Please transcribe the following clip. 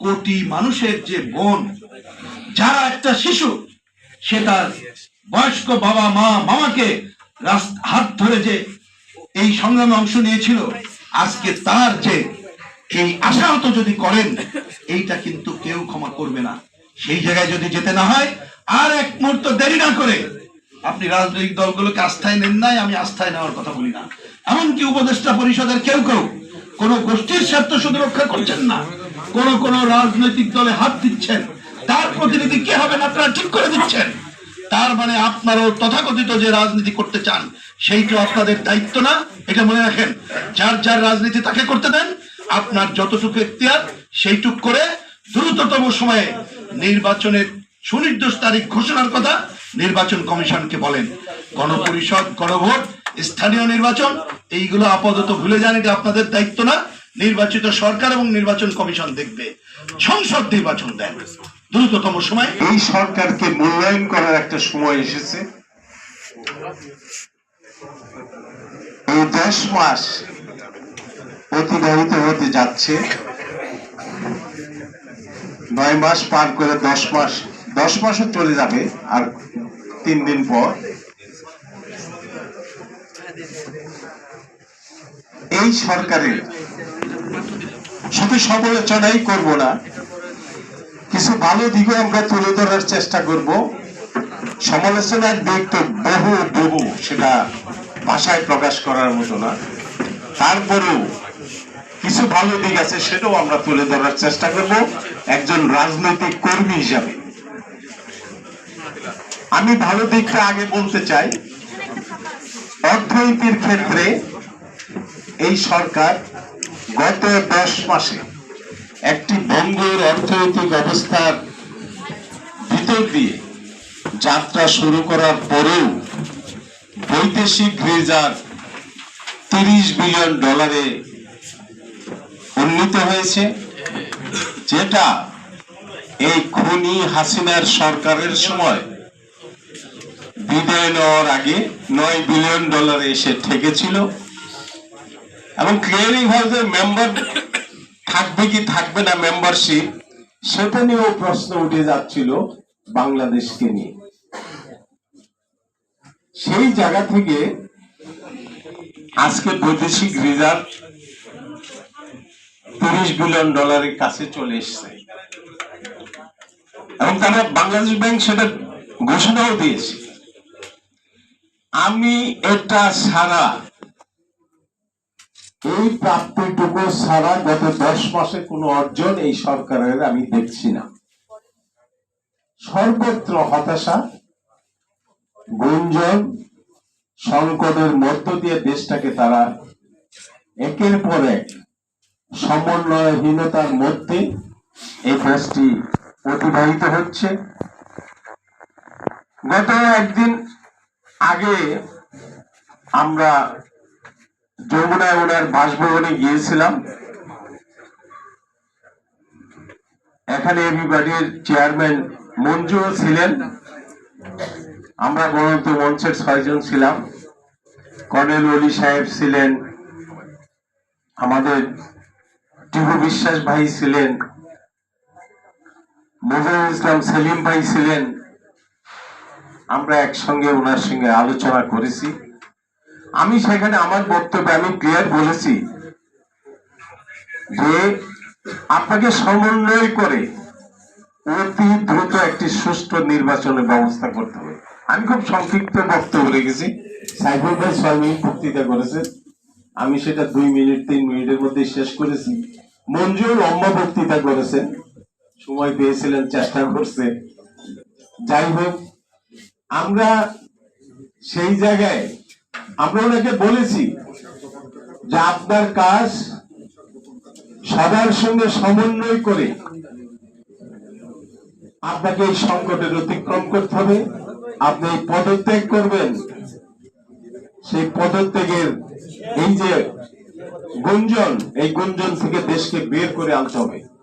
কোটি মানুষের যে বোন, যারা একটা শিশু সে তার বয়স্ক বাবা মা মামাকে হাত ধরে যে এই সংগ্রামে অংশ নিয়েছিল, আজকে তার যে এই আশাহত যদি করেন, এইটা কিন্তু কেউ ক্ষমা করবে না। সেই জায়গায় যদি যেতে না হয়, আর এক মুহূর্ত দেরি না করে আপনি রাজনৈতিক দলগুলোকে আস্থায় নেন নাই, আমি আস্থায় নেওয়ার কথা বলি না, এমনকি উপদেষ্টা পরিষদের কেউ কেউ কোন গোষ্ঠীর স্বার্থ শুধু রক্ষা করছেন না, কোন রাজনৈতিক দলে হাত দিচ্ছেন, তার প্রতিনিধি কে হবেন আপনারা ঠিক করে দিচ্ছেন। তার মানে আপনারাও তথাকথিত যে রাজনীতি করতে চান সেইটা আপনাদের দায়িত্ব না, এটা মনে রাখেন। যার যার রাজনীতি তাকে করতে দেন, আপনার যতটুকু এখতিয়ার সেইটুক করে দ্রুততম সময়ে নির্বাচনের সুনির্দিষ্ট তারিখ ঘোষণার কথা নির্বাচন কমিশনকে বলেন। গণপরিষদ, গণভোট, স্থানীয় নির্বাচন এইগুলো আপাতত ভুলে যান, এটা আপনাদের দায়িত্ব না। নির্বাচিত সরকার এবং নির্বাচন কমিশন দেখবে। সংসদ নির্বাচন দেন দ্রুততম সময়। এই সরকারকে মূল্যায়ন করার একটা সময় এসেছে। এই 10 মাস অতিবাহিত হতে যাচ্ছে, 9 মাস পার করে 10 মাসও চলে যাবে আর 3 দিন পর। এই সরকারের শুধু সমালোচনাই করব না, কিছু ভালো দিকও আমরা তুলে ধরার চেষ্টা করব। সমালোচনার দিক তো বহু, সেটা ভাষায় প্রকাশ করার মতো না। তারপরেও কিছু ভালো দিক আছে, সেটাও আমরা তুলে ধরার চেষ্টা করব একজন রাজনৈতিক কর্মী হিসাবে। আমি ভালো দিকটা আগে বলতে চাই। অর্থনীতির ক্ষেত্রে এই সরকার গত 10 মাসে একটি ভঙ্গুর অর্থনৈতিক অবস্থার ভিতর দিয়ে যাত্রা শুরু করার পরেও বৈদেশিক রিজার্ভ $30 বিলিয়ন উন্নীত হয়েছে, যেটা এই খুনি হাসিনার সরকারের সময় বিদায় নেওয়ার আগে $9 বিলিয়ন এসে ঠেকেছিল। এবং ক্লিয়ারিং হাউসের মেম্বার থাকবে কি থাকবে না মেম্বারশিপ, সেটা নিয়েও প্রশ্ন উঠে যাচ্ছিল বাংলাদেশকে নিয়ে। সেই জায়গা থেকে আজকে বৈদেশিক রিজার্ভ $30 বিলিয়ন কাছে চলে এসছে এবং তারা বাংলাদেশ ব্যাংক সেটা ঘোষণাও দিয়েছে। আমি এটা ছাড়া, এই প্রাপ্তিটুকু ছাড়া গত 10 মাসে কোনো অর্জন এই সরকারের আমি দেখছি না। সর্বত্র হতাশা, গুঞ্জন, সংকটের মধ্য দিয়ে দেশটাকে তারা একের পর এক সমন্বয়হীনতার মধ্যে এই দেশটি অতিবাহিত হচ্ছে। গত একদিন আগে আমরা যমুনায় ওনার বাসভবনে গিয়েছিলাম। এখানে এবিবাড়ির চেয়ারম্যান মঞ্জুও ছিলেন, আমরা গণতন্ত্র মঞ্চের 6 জন ছিলাম, কর্নেল অলি সাহেব ছিলেন, আমাদের টিপু বিশ্বাস ভাই ছিলেন, মুজাহিদ ইসলাম সেলিম ভাই ছিলেন। আমরা একসঙ্গে ওনার সঙ্গে আলোচনা করেছি। আমি সেখানে আমার বক্তব্যে আমি ক্লিয়ার বলেছি যে আপনাকে সমন্বয় করে অতি দ্রুত একটি সুষ্ঠু নির্বাচনের ব্যবস্থা করতে হবে। আমি খুব সংক্ষিপ্ত বক্তব্য রেখেছি। সাইফুল ভাই 6 মিনিট বক্তৃতা করেছেন, আমি সেটা 2 মিনিট 3 মিনিটের মধ্যে শেষ করেছি। মঞ্জুর লম্বা বক্তৃতা করেছেন, সময় পেয়েছিলেন, চেষ্টা করছে। যাই হোক, আমরা সেই জায়গায় আমরা ওনাকে বলেছি যে আপনার কাজ সবার সঙ্গে সমন্বয় করে আপনাকে এই সংকটের অতিক্রম করতে হবে। আপনি পদত্যাগ করবেন, সেই পদত্যাগের এই যে গুঞ্জন, এই গুঞ্জন থেকে দেশকে বের করে আনতে হবে।